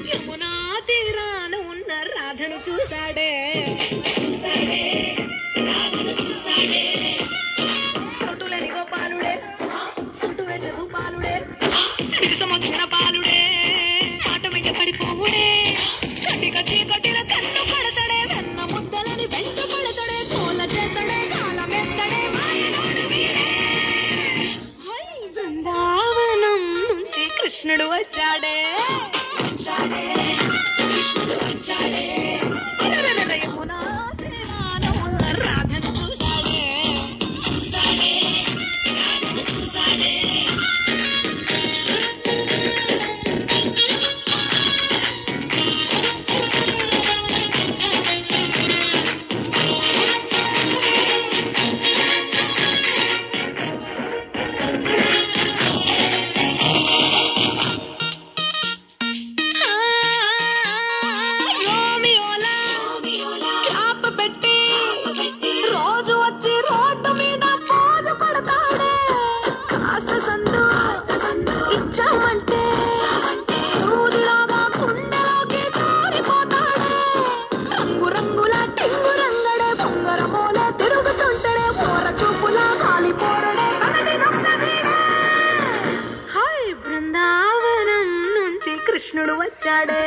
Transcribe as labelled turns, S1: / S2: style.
S1: యమునా తీరాన ఉన్న రాధను చూసాడే తొట్టులేని గోపాలుడే సుట్టు వేసే భూపాలుడే విడిసమొచ్చిన పాలుడే ఆట వెంట పడిపోవుడే కటిక చీకటిల కన్ను పడతాడే వెన్న ముద్దలని వెంట పడతాడే కోల చేస్తాడే కాలమేస్తాడే బృందావనం నుంచి కృష్ణుడు వచ్చాడే యమునా తీరాన ఉన్న రాధను చూసాడే కృష్ణుడు వచ్చాడే